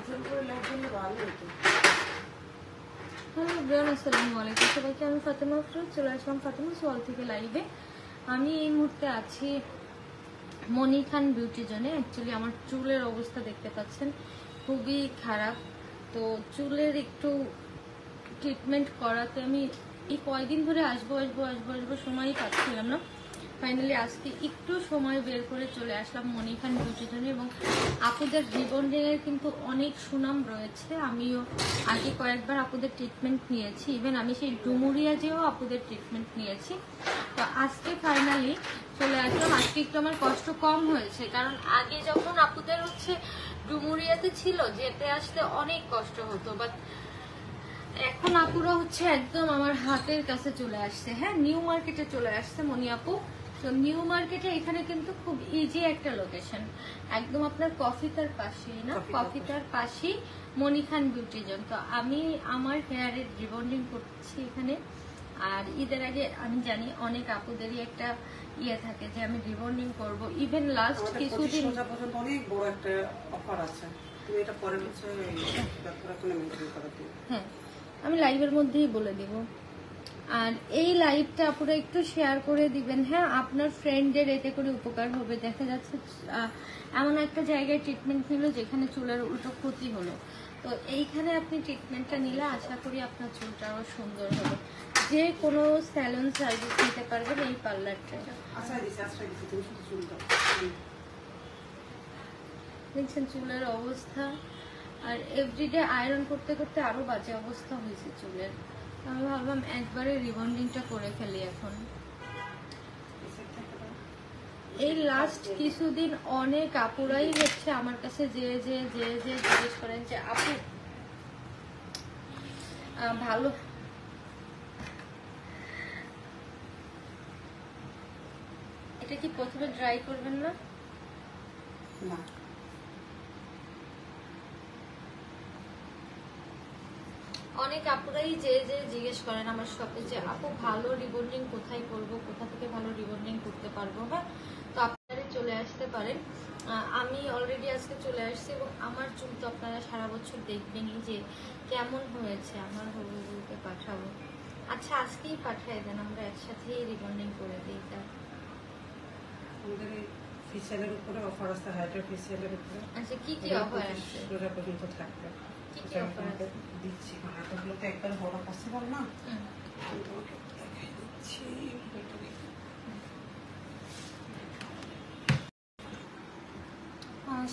আসসালামু আলাইকুম সবাইকে। আমি ফাতেমা আফরোজ, চলে আসলাম ফাতেমা সোয়াল থেকে লাইভে। আমি এই মুহূর্তে আছি মনি খান বিউটি জোনে। অ্যাকচুয়ালি আমার চুলের অবস্থা দেখতে পাচ্ছেন খুবই খারাপ, তো চুলের একটু ট্রিটমেন্ট করাতে আমি এই কয়দিন ধরে আসবো সময়ই পাচ্ছিলাম না। ফাইনালি আজকে একটু সময় বের করে চলে আসলাম মনি খান বিউটি জোনে। এবং আপুদের রিবন্ডিং এর কিন্তু অনেক সুনাম রয়েছে। আমিও আগে কয়েকবার আপুদের ট্রিটমেন্ট নিয়েছি, ইভেন আমি সেই ডুমুরিয়া যেও আপুদের ট্রিটমেন্ট নিয়েছি। তো আজকে ফাইনালি চলে আসলাম। আজকে একটু আমার কষ্ট কম হয়েছে, কারণ আগে যখন আপুদের ডুমুরিয়াতে ছিল যেতে আসতে অনেক কষ্ট হতো, বাট এখন আপুরা একদম আমার হাতের কাছে চলে আসছে। হ্যাঁ, নিউ মার্কেটে চলে আসছে মনি আপু। তো নিউ মার্কেটে এখানে কিন্তু খুব ইজি একটা লোকেশন, একদম আপনার কফিটার পাশেই, না কফিটার পাশেই মনি খান বিউটি জোন। তো আমি আমার হেয়ারের রিবন্ডিং করছি এখানে। আর ঈদের আগে আমি জানি অনেক আপুদেরই একটা ইয়ে থাকে যে আমি রিবন্ডিং করব। ইভেন লাস্ট কিছুদিন অনেক বড় একটা অফার আছে, তুমি এটা পরে হ্যাঁ আমি লাইভের মধ্যেই বলে দিব। আর এই লাইভটা আপনারা একটু শেয়ার করে দিবেন। হ্যাঁ, আপনার ফ্রেন্ডদের এতে করে উপকার হবে। দেখা যাচ্ছে এমন একটা জায়গায় ট্রিটমেন্ট নিল যেখানে চুলের উল্টো ক্ষতি হলো, তো এইখানে আপনি ট্রিটমেন্টটা নিলে আশা করি আপনার চুলটা আরো সুন্দর হবে। যে কোনো স্যালন সার্ভিস নিতে পারবেন এই পার্লারটা। দেখছেন চুলের অবস্থা, আর এভরিডে আয়রন করতে করতে আরো বাজে অবস্থা হয়েছে চুলের। আমি ভাবলাম একবারে রিবন্ডিংটা করে ফেলি এখন। এই লাস্ট কিছুদিন অনেক আপুরাই আমার কাছে যে জিজ্ঞেস করেন যে আপু ভালো, এটা কি প্রথমে ট্রাই করবেন না? অনেক আপুরাই যে জিজ্ঞেস করেন আমার শপে যে আপু ভালো রিবন্ডিং কোথায় করব, কোথা থেকে ভালো রিবন্ডিং করতে পারবো। হ্যাঁ, তো আপনারা চলে আসতে পারেন। আমি অলরেডি আজকে চলে আসছি এবং আমার চুল তো আপনারা সারা বছর দেখবেনই যে কেমন হয়েছে। আমার হবুকে পাঠাবো, আচ্ছা আজকেই পাঠিয়ে দেন, আমরা একসাথেই রিবন্ডিং করে দিই। তা আমাদের ফেসিয়ালের উপরে অফার আছে, হাইড্রা ফেসিয়ালের উপরে। আচ্ছা কি কি অফার আছে? রোজা পর্যন্ত থাকবে। কি কি অফার আছে দিচ্ছি, কারণ এতগুলো তো একবার বড় পসিবল না।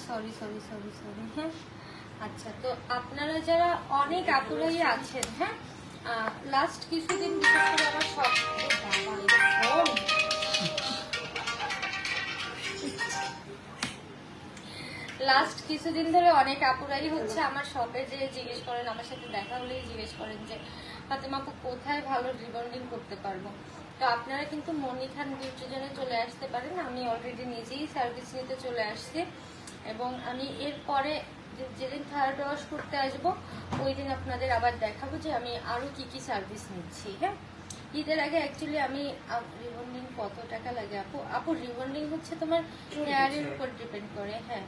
সরি। হ্যাঁ আচ্ছা, তো আপনারা যারা অনেক আপুরাই আছেন, হ্যাঁ লাস্ট কিছুদিন বিশেষ করে আমার সব লাস্ট কিছুদিন ধরে অনেক আপুরাই আমার শপে যে জিজ্ঞেস করেন, আমার সাথে দেখা হলেই জিজ্ঞেস করেন যে ফাতেমা আপু কোথায় ভালো রিবন্ডিং করতে পারবো। তো আপনারা কিন্তু মনি খান বিউটি জোনে চলে আসতে পারেন। আমি অলরেডি নিজেই সার্ভিস নিতে চলে আসছি এবং আমি এরপরে যেদিন থার্ড ওয়াশ করতে আসবো ওই দিন আপনাদের আবার দেখাবো যে আমি আরো কি কি সার্ভিস নিচ্ছি। হ্যাঁ, ঈদের আগে অ্যাকচুয়ালি আমি রিবন্ডিং কত টাকা লাগে আপু রিবন্ডিং তোমার হেয়ারের উপর ডিপেন্ড করে। হ্যাঁ,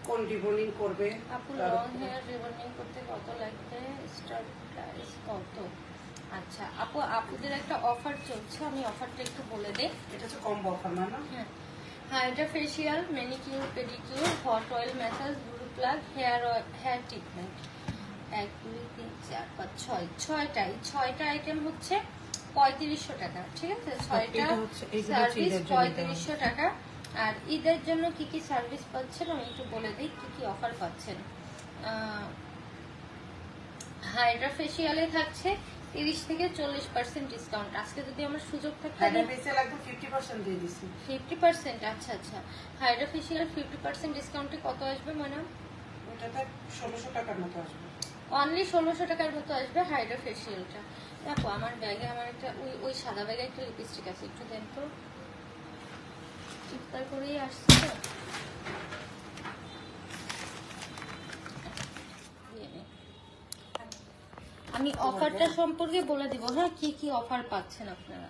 কোন রিবন্ডিং করবে আপু লং হেয়ার রিবন্ডিং করতে কত লাগবে, স্টার্ট প্রাইস কত? আচ্ছা আপু, আপুদের একটা অফার চলছে, আমি অফারটা একটু বলে দেই। এটা হচ্ছে কম্বো অফার না? হ্যাঁ, hydra facial, manicure, pedicure, hot oil massage, blue plug, hair treatment 1 2 3 4 5 6 ছয়টা আইটেম 3500 টাকা। ঠিক আছে, 6টা সার্ভিস 3500 টাকা। আর ঈদের জন্য কি কি সার্ভিস পাচ্ছেন আমি একটু বলে দিই, কি কি অফার পাচ্ছেন। হাইড্রা ফেসিয়ালে থাকছে 30 থেকে 40% ডিসকাউন্ট। আজকে যদি আমার সুযোগ থাকে হাইড্রা ফেসিয়াল একদম 50% দিয়ে দিছি। 50%? আচ্ছা হাইড্রা ফেসিয়াল 50% ডিসকাউন্টে কত আসবে ম্যাডাম? ওটাতে 1600 টাকার মতো আসবে। অনলি 1600 টাকার মতো আসবে হাইড্রা ফেসিয়ালটা। দেখো আমার ব্যাগে আমার একটা ওই সাদা ব্যাগে একটা লিপস্টিক আছে, একটু দেন তো। ইফতার করেই আসছে তো। আমি অফারটা সম্পর্কে বলে দিব। হ্যাঁ, কি কি অফার পাচ্ছেন আপনারা।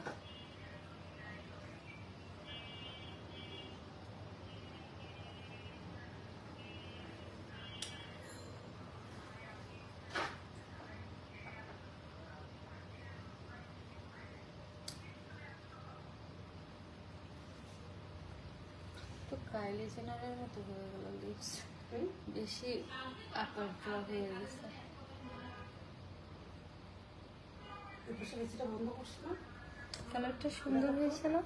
কাইলি জেনারের মতো হয়ে গেল লিপস, বেশি আকার ড্র হয়ে গেছে। বন্ধ করছো না? কালারটা সুন্দর হয়েছে না?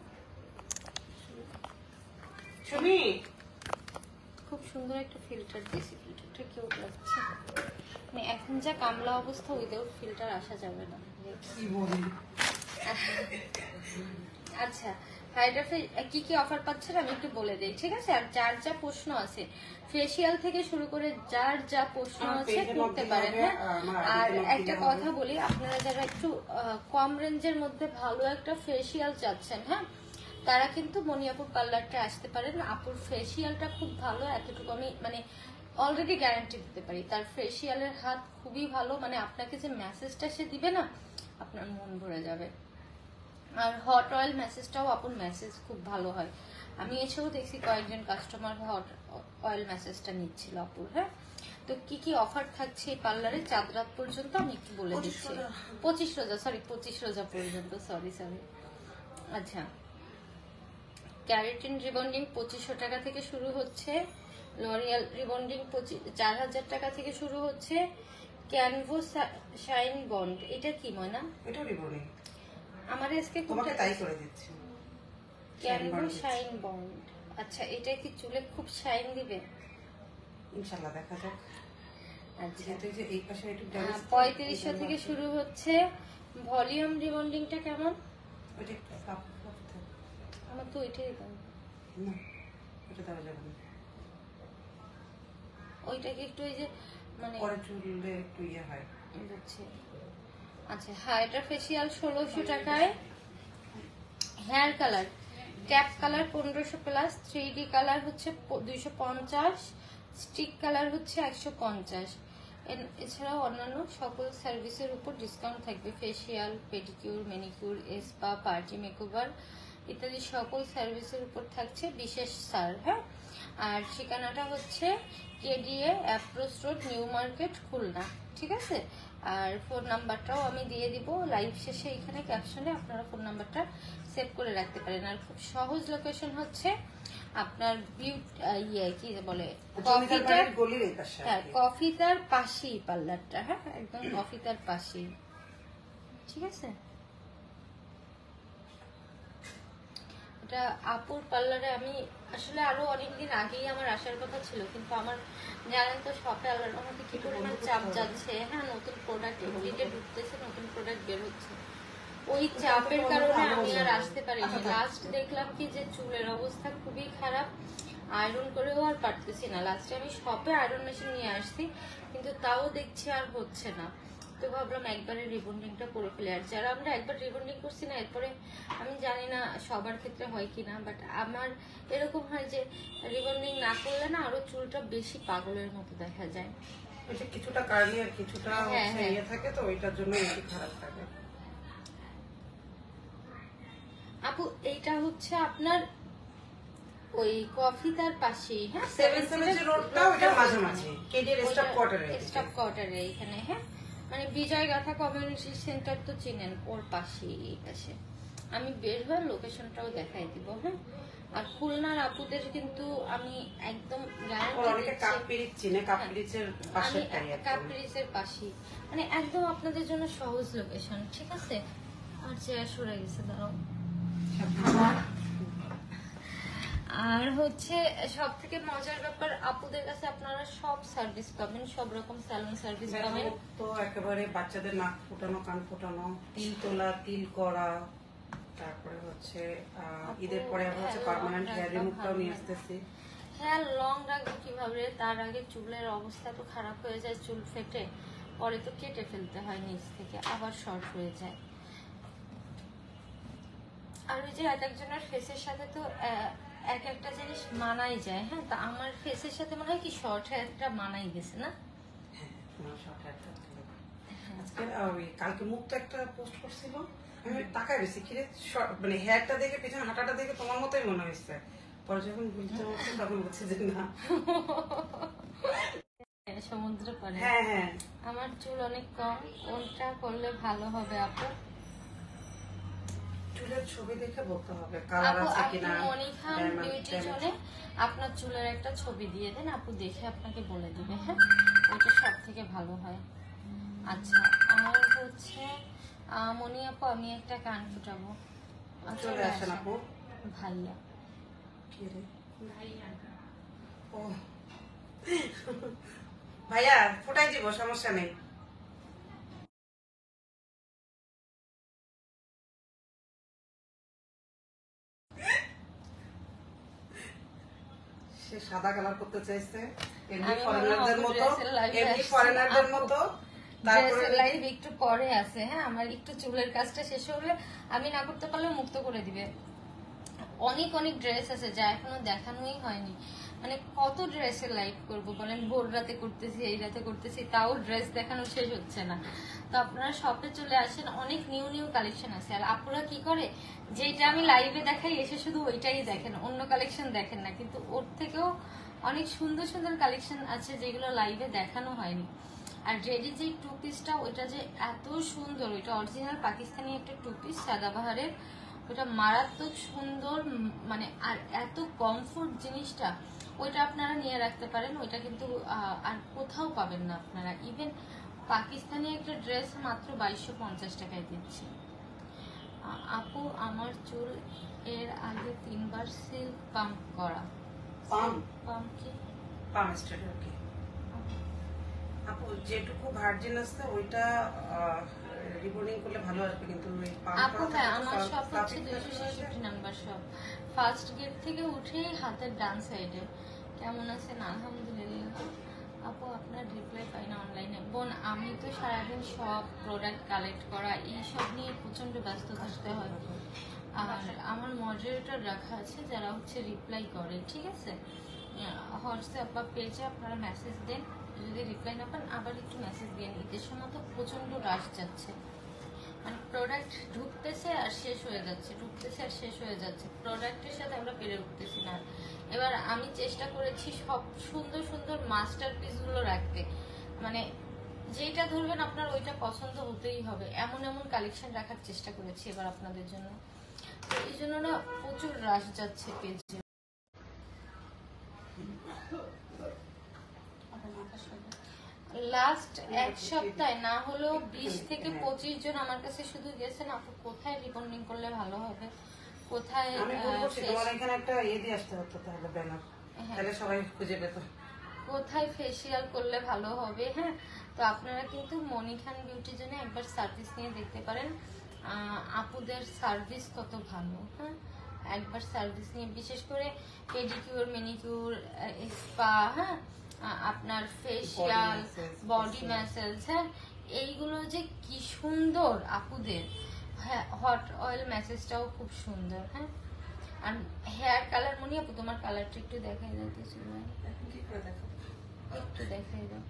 সুমি, খুব সুন্দর একটা ফিল্টার দিয়েছি, ফিল্টারটা কিউট লাগছে। মানে এখন যা কামলা অবস্থা, উইদাউট ফিল্টার আসা যাবে না। কি বলি? আচ্ছা, হাইড্রাফে কি কি অফার পাচ্ছেন আমি একটু বলে দিই, ঠিক আছে? আর যার যা প্রশ্ন আছে, ফেসিয়াল থেকে শুরু করে যার যা প্রশ্ন আছে করতে পারেন। হ্যাঁ, আর একটা কথা বলি, আপনারা যারা একটু কম রেঞ্জের মধ্যে ভালো একটা ফেসিয়াল চাচ্ছেন, হ্যাঁ, তারা কিন্তু মনিয়াপুর পার্লারটা আসতে পারেন। আপুর ফেসিয়ালটা খুব ভালো, এতটুকু আমি মানে অলরেডি গ্যারান্টি দিতে পারি। তার ফেসিয়ালের হাত খুবই ভালো, মানে আপনাকে যে মেসেজটা সে দিবে না, আপনার মন ভরে যাবে। আর হট অয়েল মেসেজটাও আপুর মেসেজ খুব ভালো হয়। আমি এসেও দেখছি কয়েকজন কাস্টমার হট অয়েল মেসেজটা নিচ্ছিল আপুর। হ্যাঁ, তো কি কি অফার থাকছে এই পার্লারে চাঁদ রাত পর্যন্ত আমি একটু বলে দিচ্ছি। 25 রোজা পর্যন্ত, সরি। আচ্ছা, ক্যারাটিন রিবন্ডিং 2500 টাকা থেকে শুরু হচ্ছে। লরিয়াল রিবন্ডিং 4000 টাকা থেকে শুরু হচ্ছে। ক্যানভো শাইন বন্ড, এটা কি ময়না? এটা রিবন্ডিং আমার আজকে তোমাকে তাই করে দিচ্ছি। ক্যানভো শাইন বন্ড। আচ্ছা, এটা কি চুলে খুব শাইন দিবে? ইনশাআল্লাহ দেখা যাক। আচ্ছা, যেহেতু যে এই পাশে একটু ড্যামেজ, 3500 থেকে শুরু হচ্ছে। ভলিউম রিবন্ডিংটা কেমন? ওটা একটু কাপ করতে আমার তো ওইটাই দাম। না, ওটা দেওয়া যাবে না। ওইটা কি একটু ওই যে মানে পরে চুলে একটু ইয়ে হয়। বুঝছি। আচ্ছা, হাইড্রা ফেসিয়াল 1600 টাকায়। Hair colour cap colour 1500 plus, 3D colour হচ্ছে 250, স্টিক কালার হচ্ছে 150। এছাড়াও অন্যান্য সকল সার্ভিসের উপর ডিসকাউন্ট থাকবে। Facial, pedicure, manicure, spa, party makeover ইত্যাদি সকল সার্ভিসের উপর থাকছে বিশেষ ছাড়। হ্যাঁ, আর ঠিকানাটা হচ্ছে KDA approach road, new market, Khulna. ঠিক আছে, আর ফোন নাম্বারটাও আমি দিয়ে দিব লাইভ শেষে এখানে ক্যাপশনে, আপনারা ফোন নাম্বারটা সেভ করে রাখতে পারেন। আর খুব সহজ লোকেশন হচ্ছে আপনার কি বলে কফিটার পাশেই পার্লারটা। হ্যাঁ, একদম কফিটার পাশেই। ঠিক আছে, এটা আপুর পার্লারে আমি আসলে আরো অনেকদিন আগেই আমার আসার কথা ছিল, কিন্তু আমার জানেন তো শপে আল্লাহর রহমতে কি পরিমাণ চাপ যাচ্ছে। হ্যাঁ, নতুন প্রোডাক্ট এভরিডে ঢুকতেছে, নতুন প্রোডাক্ট বের হচ্ছে। ওই চাপের কারণে আমি আর আসতে পারিনি। লাস্ট দেখলাম কি যে চুলের অবস্থা খুবই খারাপ, আয়রন করেও আর পারতেছি না। লাস্টে আমি শপে আয়রন মেশিন নিয়ে আসছি, কিন্তু তাও দেখছি আর হচ্ছে না। তো ভাবলাম একবারে রিবন্ডিংটা করে ফেলে। আর যারা আমরা একবার রিবন্ডিং করছি না, এরপরে আমি জানি না সবার ক্ষেত্রে হয় কিনা, বাট আমার এরকম হয় যে রিবন্ডিং না করলে না আরো চুলটা বেশি পাগলের মতো দেখা যায়। কিছুটা কার্লি আর কিছুটা ইয়ে থাকে, তো ওইটার জন্য বেশি খারাপ থাকে। আপু এইটা হচ্ছে আপনার ওই কফি তার পাশেই। হ্যাঁ, 7 রোডটা ওটা মাঝামাঝি কেডিএর স্টাফ কোয়ার্টারে এখানে। হ্যাঁ, মানে বিজয় গাথা কমিউনিটি সেন্টার তো চিনেন, ওর পাশেই এই পাশে। আমি বের হয়ে লোকেশনটাও দেখাই দিব। হ্যাঁ, আর খুলনার আপুদের কিন্তু আমি একদম কাপড়িচের পাশেই, মানে একদম আপনাদের জন্য সহজ লোকেশন। ঠিক আছে, আর চেয়ার সরে গেছে, দাঁড়াও। আর হচ্ছে সব থেকে মজার ব্যাপার, আপুদের কাছে আপনারা সব সার্ভিস পাবেন, সব রকম স্যালন সার্ভিস পাবেন। তো একেবারে বাচ্চাদের নাক ফুটানো, কান ফুটানো, তিল তোলা, তিল করা, তারপরে হচ্ছে ঈদের পরে আমরা হচ্ছে পার্মানেন্ট হেয়ার রিমুভটাও নিয়ে আসতেছি। হ্যাঁ, লং রাখবো কিভাবে? তার আগে চুলের অবস্থা তো খারাপ হয়ে যায়, চুল ফেটে পরে তো কেটে ফেলতে হয় নিচ থেকে, আবার শর্ট হয়ে যায়। আর ওই যে এক একজনের ফেসের সাথে তো এক একটা জিনিস মানাই যায়। হ্যাঁ, তা আমার ফেসের সাথে মনে হয় কি শর্ট হেয়ারটা মানাই গেছে না? কালকে মুখটা একটা পোস্ট করছিল, আমি তাকাই বেশি কিরে, মানে হেয়ারটা দেখে পিছনে হাঁটাটা দেখে তোমার মতোই মনে হয়েছে। পরে যখন বলতে বলছে তখন বলছে যে না, সমুদ্র পাড়ে। হ্যাঁ, আমার চুল অনেক কম, কোনটা করলে ভালো হবে আপু? চুলের ছবি দেখে বলতে হবে কালার আপু আছে আপনি কিনা। মনি খান বিউটি জোনে আপনার চুলের একটা ছবি দিয়ে দেন, আপু দেখে আপনাকে বলে দিবে। হ্যাঁ, ওটা সব থেকে ভালো হয়। আচ্ছা, আর হচ্ছে মনি আপু আমি একটা কান ফুটাবো। চলে আসেন আপু। ভাইয়া কি রে? ও ভাইয়া ফুটাই দিব, সমস্যা নেই। সে সাদা কালার করতে চাইছে এমনি আমি ফরেনারদের ভাবলাম মতো, ড্রেসের লাইভে এমনি আসছি। ফরেনারদের আপু, মতো। তারপরে ড্রেসের লাইভ একটু পরে আছে। হ্যাঁ, আমার একটু চুলের কাজটা শেষ হলে আমি না করতে পারলে মুক্ত করে দিবে। অনেক অনেক ড্রেস আছে যা এখনো দেখানোই হয়নি। মানে কত ড্রেসের লাইভ করব বলেন, ভোর রাতে করতেছি, এই রাতে করতেছি, তাও ড্রেস দেখানো শেষ হচ্ছে না। তো আপনারা শপে চলে আসেন, অনেক নিউ নিউ কালেকশন আছে। আর আপুরা কি করে, যেটা আমি লাইভে দেখাই এসে শুধু ওইটাই দেখেন, অন্য কালেকশন দেখেন না। কিন্তু ওর থেকেও অনেক সুন্দর সুন্দর কালেকশন আছে যেগুলো লাইভে দেখানো হয়নি। আর রেডি যে টু পিসটা, ওইটা যে এত সুন্দর, ওইটা অরিজিনাল পাকিস্তানি একটা টু পিস সাদাবাহারের, ওটা মারাত্মক সুন্দর। মানে আর এত কমফোর্ট জিনিসটা, ওইটা আপনারা নিয়ে রাখতে পারেন। ওইটা কিন্তু আর কোথাও পাবেন না আপনারা। ইভেন পাকিস্তানি একটা ড্রেস মাত্র 2250 টাকায় দিচ্ছি। আপু আমার চুল এর আগে 3 বার সিল্ক পাম্প করা। পাম্প কি? পাম স্টাডি। ওকে আপু, যেটুকু ভার্জিন আছে ওইটা রিবর্ডিং করলে ভালো আসবে, কিন্তু ওই পাম আপু করা হ্যাঁ, থাকলে আমার তো সব হচ্ছে fluffy fluffy হয়ে যায়। 266 নাম্বার সব। ফার্স্ট গেট থেকে উঠেই হাতের ডান সাইডে। কেমন আছেন? আলহামদুলিল্লাহ। আপু আপনার রিপ্লাই পাই না অনলাইনে। বোন আমি তো সারাদিন সব প্রোডাক্ট কালেক্ট করা এইসব নিয়ে প্রচন্ড ব্যস্ত থাকতে হয়। আর আমার মডারেটর রাখা আছে যারা হচ্ছে রিপ্লাই করে, ঠিক আছে? হোয়াটসঅ্যাপ বা পেজে আপনারা মেসেজ দেন, যদি রিপ্লাই না পান আবার একটু মেসেজ দিন। ঈদের সময় তো প্রচন্ড রাশ যাচ্ছে, মানে প্রোডাক্ট ঢুকতেছে আর শেষ হয়ে যাচ্ছে, ঢুকতেছে আর শেষ হয়ে যাচ্ছে, প্রোডাক্টের সাথে আমরা পেরে উঠতেছি না। এবার আমি চেষ্টা করেছি সব সুন্দর সুন্দর মাস্টার পিসগুলো রাখতে, মানে যেটা ধরবেন আপনার ওইটা পছন্দ হতেই হবে, এমন এমন কালেকশন রাখার চেষ্টা করেছি এবার আপনাদের জন্য। তো এই জন্য না প্রচুর রাশ যাচ্ছে পেজে। লাস্ট এক সপ্তাহে না হলেও 20 থেকে 25 জন আমার কাছে শুধু গেছেন আপু কোথায় রিবন্ডিং করলে ভালো হবে, কোথায় আমি বলছি তোমার এখানে একটা দিয়ে আসতে হতো, তাহলে ব্যানার, তাহলে সবাই খুঁজে পেত। কোথায় ফেসিয়াল করলে ভালো হবে। হ্যাঁ, তো আপনারা কিন্তু মনি খান বিউটি জন্য একবার সার্ভিস নিয়ে দেখতে পারেন। আপুদের সার্ভিস কত ভালো। হ্যাঁ, একবার সার্ভিস নিয়ে, বিশেষ করে পেডিকিউর, ম্যানিকিউর, স্পা, হ্যাঁ আপনার ফেসিয়াল, বডি ম্যাসাজ, হ্যাঁ এইগুলো যে কি সুন্দর আপুদের। হ্যাঁ, হট অয়েল ম্যাসাজটাও খুব সুন্দর। হ্যাঁ, আর হেয়ার কালার, মনি আপু তোমার কালারটা একটু দেখাই যাচ্ছে, একটু দেখাই দাও।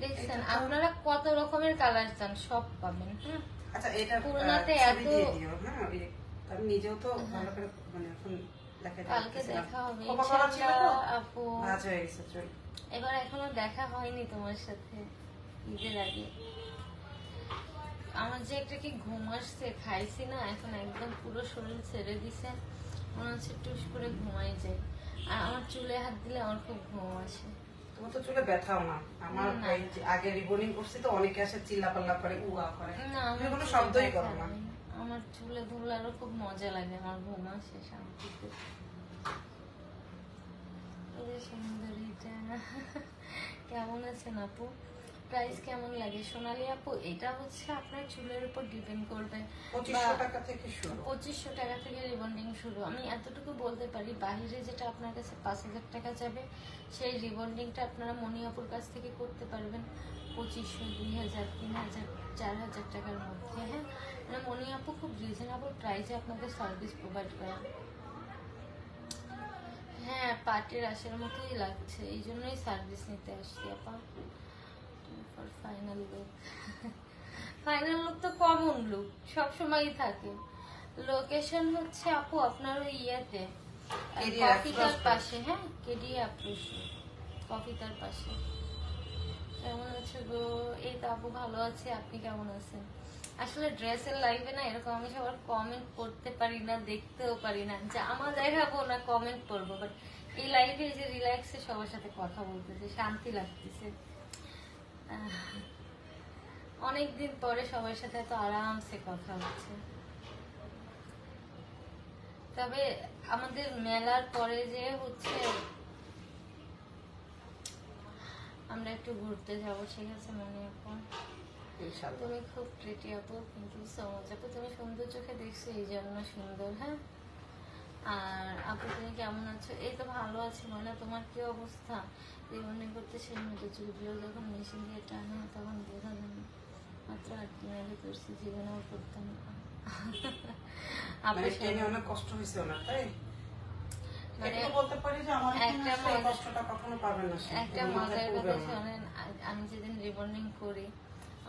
দেখছেন আপনারা কত রকমের কালার চান, সব পাবেন। হ্যাঁ, আচ্ছা এটা পুরোনাতে এত, হ্যাঁ আমি নিজেও তো ভালো করে মানে এখন কালকে দেখা হবে ইনশাআল্লাহ আপু। ভাজ হয়ে গেছে চল। এবার এখনো দেখা হয়নি তোমার সাথে ঈদের আগে। আমার যে একটা কি ঘুম আসছে, খাইছি না এখন, একদম পুরো শরীর ছেড়ে দিছে, মনে হচ্ছে টুস করে ঘুমাই যায়। আর আমার চুলে হাত দিলে আমার খুব ঘুম আসে। তোমার তো চুলে ব্যথাও না, আমার ওই যে আগে রিবনিং করছি তো অনেকে আসে চিল্লাপাল্লা করে, উয়া করে, না তুমি কোনো আমার শব্দই করো না। আমার চুলে ধুলারও খুব মজা লাগে, আমার ঘুম আসে শান্তিতে। সুন্দরীটা কেমন আছেন আপু? প্রাইস কেমন লাগে সোনালী আপু? এটা হচ্ছে আপনার চুলের উপর ডিপেন্ড করবে। 2500 টাকা থেকে শুরু, 2500 টাকা থেকে রিবন্ডিং শুরু। আমি এতটুকু বলতে পারি, বাহিরে যেটা আপনার কাছে 5000 টাকা যাবে, সেই রিবন্ডিংটা আপনারা মনি আপুর কাছ থেকে করতে পারবেন 2500, 2000, 3000, 4000 টাকার মধ্যে। হ্যাঁ, মানে মনি আপু খুব রিজনেবল প্রাইসে আপনাদের সার্ভিস প্রোভাইড করেন। হ্যাঁ, পার্টির আসার মতোই লাগছে, এই জন্যই সার্ভিস নিতে আসছি আপা। ফাইনাল লুক, ফাইনাল লুক তো কমন লুক সবসময়ই থাকে। লোকেশন হচ্ছে আপু আপনার ওই ইয়েতে কফিটার পাশে। হ্যাঁ, কেডি অ্যাপ্রোচ, কফিটার পাশে। কেমন আছে গো? এই তো আপু ভালো আছে, আপনি কেমন আছেন? আসলে ড্রেসের লাইভে না এরকম আমি সবার কমেন্ট পড়তে পারি না, দেখতেও পারি না, যে আমার দেখাবো না কমেন্ট পড়বো, বাট এই লাইভে যে রিল্যাক্সে সবার সাথে কথা বলতেছে, শান্তি লাগতেছে। অনেকদিন পরে সবার সাথে এত আরামসে কথা হচ্ছে। তবে আমাদের মেলার পরে যে হচ্ছে আমরা একটু ঘুরতে যাবো, ঠিক আছে মনে আপু? ইনশাআল্লাহ। তুমি খুব প্রিটি আপু, থ্যাংক ইউ সো মাচ আপু, তুমি সুন্দর চোখে দেখছো এই জন্য সুন্দর। হ্যাঁ, আর আপু তুমি কেমন আছো? এই তো ভালো আছি। মানে তোমার কি অবস্থা? রিবন্ডিং করতে সেই মতো চুলগুলো যখন মেশিন দিয়ে টানে তখন বোঝা যায় না। মাত্র 8 দিন আগে করছি, জীবনেও করতাম না। আপু মানে ট্রেনে অনেক কষ্ট হয়েছে ওনার, তাই? মানে একটু বলতে পারি যে আমার একটা এখানে সেই কষ্টটা কখনো পাবেন না সে। একটা মজার কথা শোনেন, আমি যেদিন রিবন্ডিং করি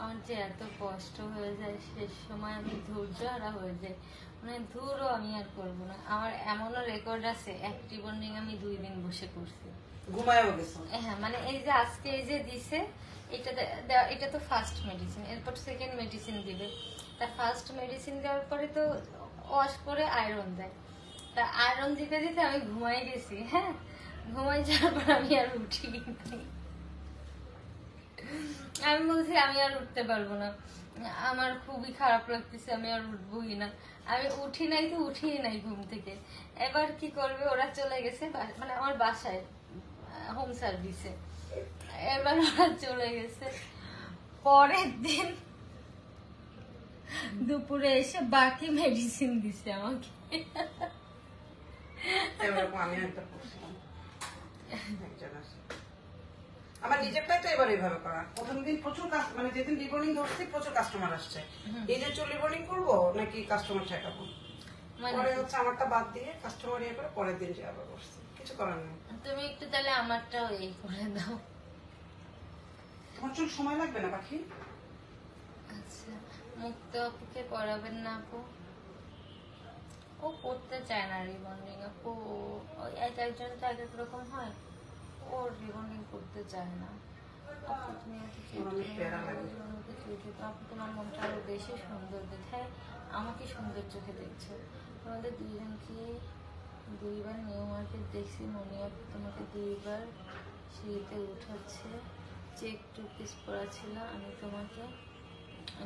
আমার যে এত কষ্ট হয়ে যায়, শেষ সময় আমি ধৈর্য হারা হয়ে যাই, মানে ধুরও আমি আর করবো না। আমার এমনও রেকর্ড আছে, এক রিবন্ডিং আমি 2 দিন বসে করছি। ঘুমায়ও গেছো? হ্যাঁ, মানে এই যে আজকে এই যে দিছে, এটা তো ফার্স্ট মেডিসিন, এরপর সেকেন্ড মেডিসিন দিবে। তা ফার্স্ট মেডিসিন দেওয়ার পরে তো ওয়াশ করে আয়রন দেয়, তা আয়রন দিতে দিতে আমি ঘুমাই গেছি। হ্যাঁ, ঘুমাই যাওয়ার পর আমি আর উঠি নাই। আমি বলছি আমি আর উঠতে পারবো না, আমার খুবই খারাপ লাগতেছে, আমি আর উঠবোই না। আমি উঠি নাই তো উঠিই নাই ঘুম থেকে। এবার কি করবে, ওরা চলে গেছে মানে আমার বাসায় হোম সার্ভিসে। এবার ওরা চলে গেছে, পরের দিন দুপুরে এসে বাকি মেডিসিন দিছে আমাকে। এরকম আমি একটা করছিলাম, একজন আছে। আমার নিজেরটাই তো এবার এইভাবে করা। প্রথম দিন প্রচুর মানে যেদিন রিবর্নিং ধরছি প্রচুর কাস্টমার আসছে, এই যে চুল রিবর্নিং করবো নাকি কাস্টমার ঠেকাবো, পরে হচ্ছে আমারটা বাদ দিয়ে কাস্টমার ইয়ে করে পরের দিন যে আবার বসছি, কিছু করার নেই। তুমি একটু তাহলে আমারটাও এই করে দাও। তোমার চুল সময় লাগবে না পাখি? আচ্ছা, মুক্ত আপুকে পড়াবেন না আপু? ও করতে চায় না রিবন্ডিং আপু, ওই এক একজন তো এক এক রকম হয়, ও রিবন্ডিং করতে চায় না। আপু তুমি আপু তোমার মনটা আরো বেশি সুন্দর দেখায়, আমাকে সুন্দর চোখে দেখছো। তোমাদের দুইজনকে 2বার নিউ মার্কেট দেখছি, মনি আপু তোমাকে 2বার সিঁড়িতে উঠাচ্ছে, চেক 2 পিস পরা ছিল, আমি তোমাকে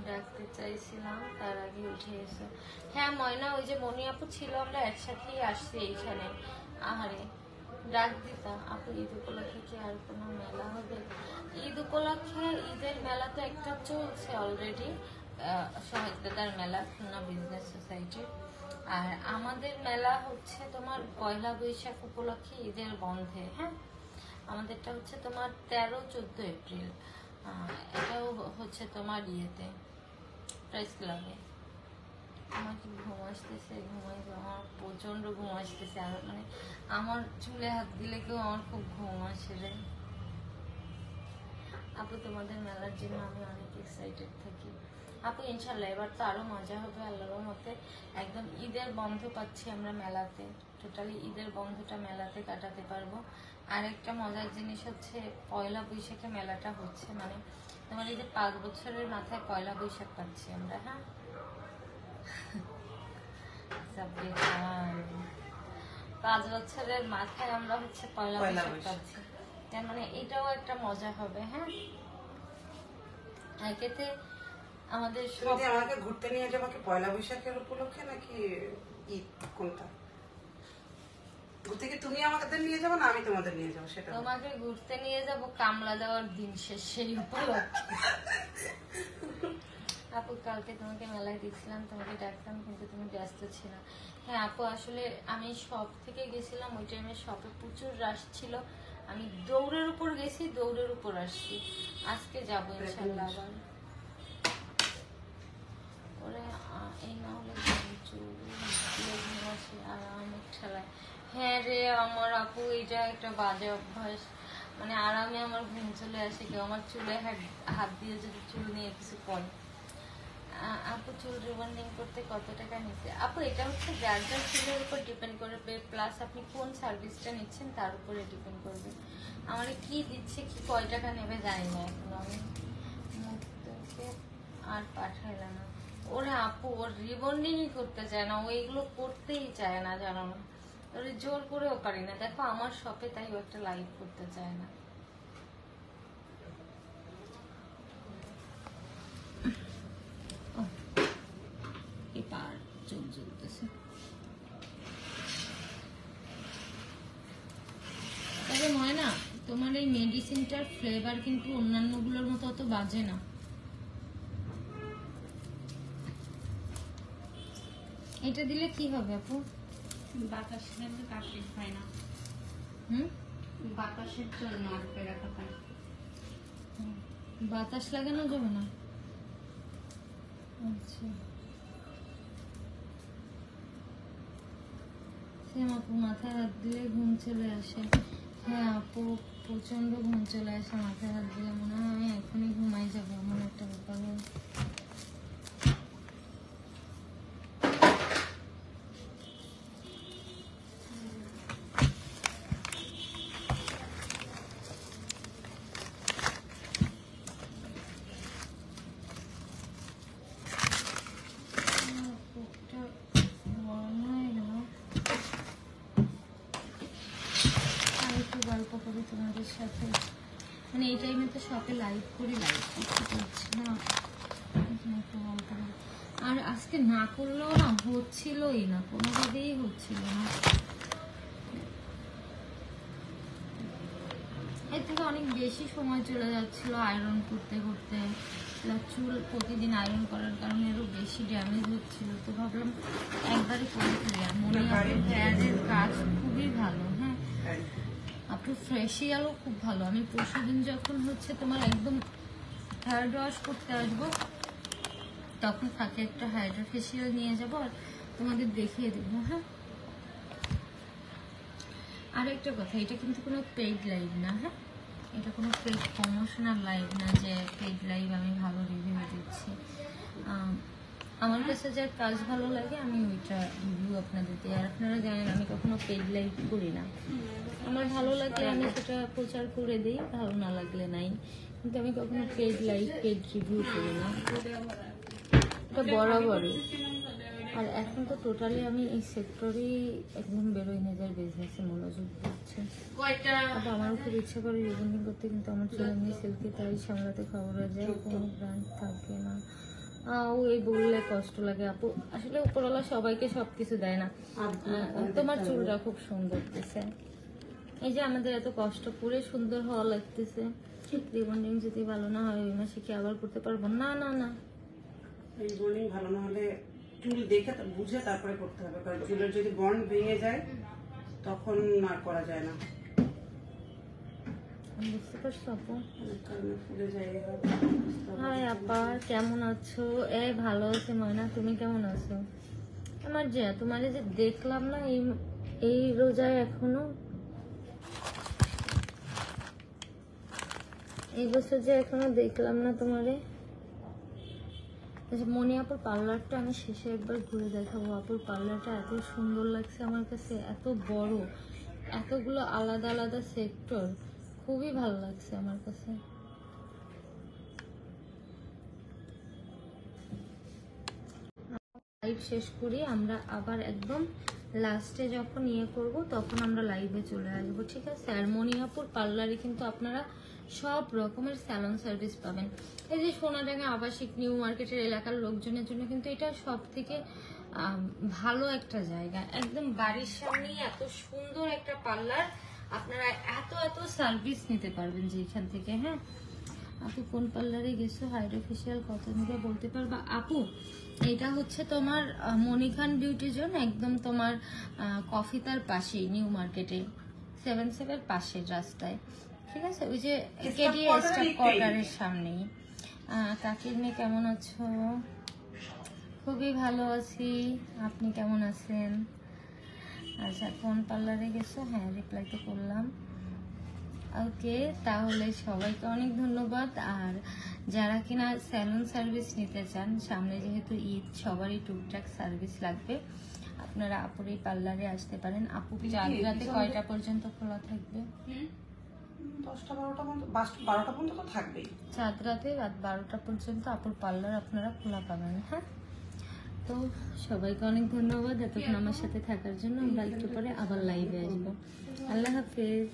ডাকতে চাইছিলাম, তার আগে উঠে এসো। হ্যাঁ ময়না, ওই যে মনি আপু ছিল, আমরা একসাথেই আসছি এইখানে। আহারে, ডাক দিতাম। আপু ঈদ উপলক্ষে কি আর কোনো মেলা হবে? ঈদ উপলক্ষে ঈদের মেলা তো একটা চলছে অলরেডি, শহীদার মেলা, খুলনা বিজনেস সোসাইটির। আর আমাদের মেলা হচ্ছে তোমার পয়লা বৈশাখ উপলক্ষে ঈদের বন্ধে। হ্যাঁ, আমাদেরটা হচ্ছে তোমার 13-14 এপ্রিল। এটাও হচ্ছে তোমার ইয়েতে প্রেস ক্লাবে। আমার কি ঘুম আসতেছে, ঘুমাই, আমার প্রচন্ড ঘুম আসতেছে। আর মানে আমার চুলে হাত দিলে কেউ আমার খুব ঘুম আসে রে। আপু তোমাদের মেলার জন্য আমি অনেক এক্সাইটেড থাকি আপু। ইনশাল্লাহ এবার তো আরো মজা হবে আল্লাহর মতে। একদম ঈদের বন্ধ পাচ্ছি আমরা মেলাতে, টোটালি ঈদের বন্ধটা মেলাতে কাটাতে পারবো। আর একটা মজার জিনিস হচ্ছে পয়লা বৈশাখে মেলাটা হচ্ছে, মানে তোমার এই যে 5 বছরের মাথায় পয়লা বৈশাখ পাচ্ছি আমরা। হ্যাঁ, 5 বছরের মাথায় আমরা হচ্ছে পয়লা বৈশাখ পাচ্ছি, তার মানে এটাও একটা মজা হবে। হ্যাঁ, একেতে আমাদের সব। আমাকে ঘুরতে নিয়ে যাবো কি পয়লা বৈশাখের উপলক্ষে নাকি ঈদ, কোনটা? ঘুরতে কি তুমি আমাদের নিয়ে যাবো না আমি তোমাদের নিয়ে যাবো? সেটা তোমাকে ঘুরতে নিয়ে যাবো কামলা দেওয়ার দিন শেষ, সেই উপলক্ষে। আপু কালকে তোমাকে মেলায় দেখছিলাম, তোমাকে ডাকতাম কিন্তু তুমি ব্যস্ত ছিল। হ্যাঁ আপু, আসলে আমি শপ থেকে গেছিলাম, ওই টাইমে শপে প্রচুর রাশ ছিল, আমি দৌড়ের উপর গেছি, দৌড়ের উপর আসছি। আজকে যাবো ইনশাল্লাহ আবার। ওরে এই না হলে আরামের ঠেলায়। হ্যাঁ রে আমার আপু, এটা একটা বাজে অভ্যাস, মানে আরামে আমার ঘুম চলে আসে, কেউ আমার চুলে হাত দিয়ে যদি চুল নিয়ে কিছু করে। আপু চুল রিবন্ডিং করতে কত টাকা নিচ্ছে? আপু এটা হচ্ছে যার যার চুলের উপর ডিপেন্ড করবে, প্লাস আপনি কোন সার্ভিসটা নিচ্ছেন তার উপরে ডিপেন্ড করবে। আমার কি দিচ্ছে, কি কয় টাকা নেবে জানি না এখন। আমি মুক্তকে আর পাঠাইলাম না। ওরা আপু ওর রিবন্ডিংই করতে চায় না, ও এগুলো করতেই চায় না, জানো না, ওর জোর করেও পারি না। দেখো আমার শপে তাই ও একটা লাইভ করতে চায় না। এবার চোখ জ্বলতেছে। তবে ময়না, তোমার এই মেডিসিনটার ফ্লেভার কিন্তু অন্যান্য গুলোর মতো অত বাজে না। এটা দিলে কি হবে আপু? বাতাস লাগলে কাশি হয় না। বাতাসের জন্য আটকে রাখা হয়। বাতাস লাগানো যাবে না? আচ্ছা, সেম আপু, মাথায় হাত দিলে ঘুম চলে আসে। হ্যাঁ আপু, প্রচন্ড ঘুম চলে আসে মাথায় হাত দিলে, মনে হয় আমি এখনই ঘুমাই যাবো, এমন একটা ব্যাপার হয়। গল্প করি তোমাদের সাথে, মানে এই টাইমে তো শপে লাইভ করি, লাইভ করতে পারছি না, একটু গল্প করি। আর আজকে না করলেও না হচ্ছিলই না, কোনোভাবেই হচ্ছিল না। এর থেকে অনেক বেশি সময় চলে যাচ্ছিল আয়রন করতে করতে, চুল প্রতিদিন আয়রন করার কারণে আরো বেশি ড্যামেজ হচ্ছিল। তো ভাবলাম একবারে করে ফেলি। আর মনে হয় হেয়ারের কাজ খুবই ভালো। হ্যাঁ আপু, ফেসিয়ালও খুব ভালো। আমি পরশুদিন যখন হচ্ছে তোমার একদম হেয়ার ওয়াশ করতে আসবো, তখন তাকে একটা হাইড্রা ফেসিয়াল নিয়ে যাবো আর তোমাদের দেখিয়ে দেবো। হ্যাঁ, আর একটা কথা, এটা কিন্তু কোনো পেইড লাইভ না। হ্যাঁ, এটা কোনো পেইড প্রমোশনাল লাইভ না যে পেইড লাইভ আমি ভালো রিভিউ দিচ্ছি। আমার কাছে যার কাজ ভালো লাগে আমি ওইটা রিভিউ আপনাদের দিই। আর আপনারা জানেন আমি কখনো পেইড লাইভ করি না। আমার ভালো লাগলে আমি সেটা প্রচার করে দিই, ভালো না লাগলে নাই। কিন্তু আমি কখনো পেইড লাইভ, পেইড রিভিউ করি না, এটা বরাবরই। আর এখন তো টোটালি আমি এই সেক্টরেই একদম বেরোই, নিজের বিজনেসে মনোযোগ দিচ্ছি। আমারও খুব ইচ্ছা করে রিবন্ডিং করতে, কিন্তু আমার চুল এমনি সিল্কি, তাই সামলাতে খবর হয়ে যায়, কোনো ব্র্যান্ড থাকে না। ওই বললে কষ্ট লাগে আপু, আসলে উপরওয়ালা সবাইকে সবকিছু দেয় না। তোমার চুলটা খুব সুন্দর দিছে, এই যে আমাদের এত কষ্ট করে সুন্দর হওয়া লাগতেছে। রিবন্ডিং যদি ভালো না হয় ওই মাসে কি আবার করতে পারবো? না না না, রিবন্ডিং ভালো না হলে চুল দেখে বুঝে তারপরে করতে হবে, কারণ চুলের যদি বন্ড ভেঙে যায় তখন আর করা যায় না। বুঝতে পারছো আপু? ফুলে যায়। হাই আপা, কেমন আছো? ভালো আছে ময়না, তুমি কেমন আছো? আমার যে তোমারে যে দেখলাম না এই রোজায়, এখনো এই বছর যে এখনো দেখলাম না তোমারে। আচ্ছা, মনি আপুর পার্লারটা আমি শেষে একবার ঘুরে দেখাবো। আপুর পার্লারটা এত সুন্দর লাগছে আমার কাছে, এত বড়, এতগুলো আলাদা আলাদা সেক্টর, খুবই ভালো লাগছে আমার কাছে। লাইভ শেষ করি, আমরা আবার একদম লাস্টে যখন করব তখন আমরা লাইভে চলে আসবো, ঠিক আছে? আর মনিয়াপুর পার্লারে কিন্তু আপনারা সব রকমের স্যালন সার্ভিস পাবেন। এই যে সোনাডাঙ্গা আবাসিক নিউ মার্কেটের এলাকার লোকজনের জন্য কিন্তু এটা সব থেকে ভালো একটা জায়গা। একদম বাড়ির সামনেই এত সুন্দর একটা পার্লার, আপনারা এত এত সার্ভিস নিতে পারবেন যেখান থেকে। হ্যাঁ আপু, কোন পার্লারে গেছো? হাইড্রা ফেসিয়াল কত নিবে বলতে পারবা? আপু, এটা হচ্ছে তোমার মনিখান বিউটি জোন, একদম তোমার কফিতার পাশেই, নিউ মার্কেটে 7-7 পাশের রাস্তায়, ঠিক আছে? ওই যে কেডি স্টাফ কোয়ার্টারের সামনেই। কাকির মেয়ে কেমন আছো? খুবই ভালো আছি, আপনি কেমন আছেন? আচ্ছা, কোন পার্লারে গেছো? হ্যাঁ, রিপ্লাই তো করলাম। ওকে, তাহলে সবাইকে অনেক ধন্যবাদ। আর যারা কিনা স্যালুন সার্ভিস নিতে চান, সামনে যেহেতু ঈদ, সবারই টুকটাক সার্ভিস লাগবে, আপনারা আপুর এই পার্লারে আসতে পারেন। আপু চাঁদ রাতে কয়টা পর্যন্ত খোলা থাকবে? 10টা 12টা পর্যন্ত তো থাকবেই। চাঁদ রাতে রাত 12টা পর্যন্ত আপুর পার্লার আপনারা খোলা পাবেন। হ্যাঁ, তো সবাইকে অনেক ধন্যবাদ এতক্ষণ আমার সাথে থাকার জন্য। আমরা একটু পরে আবার লাইভে আসবো। আল্লাহ হাফেজ।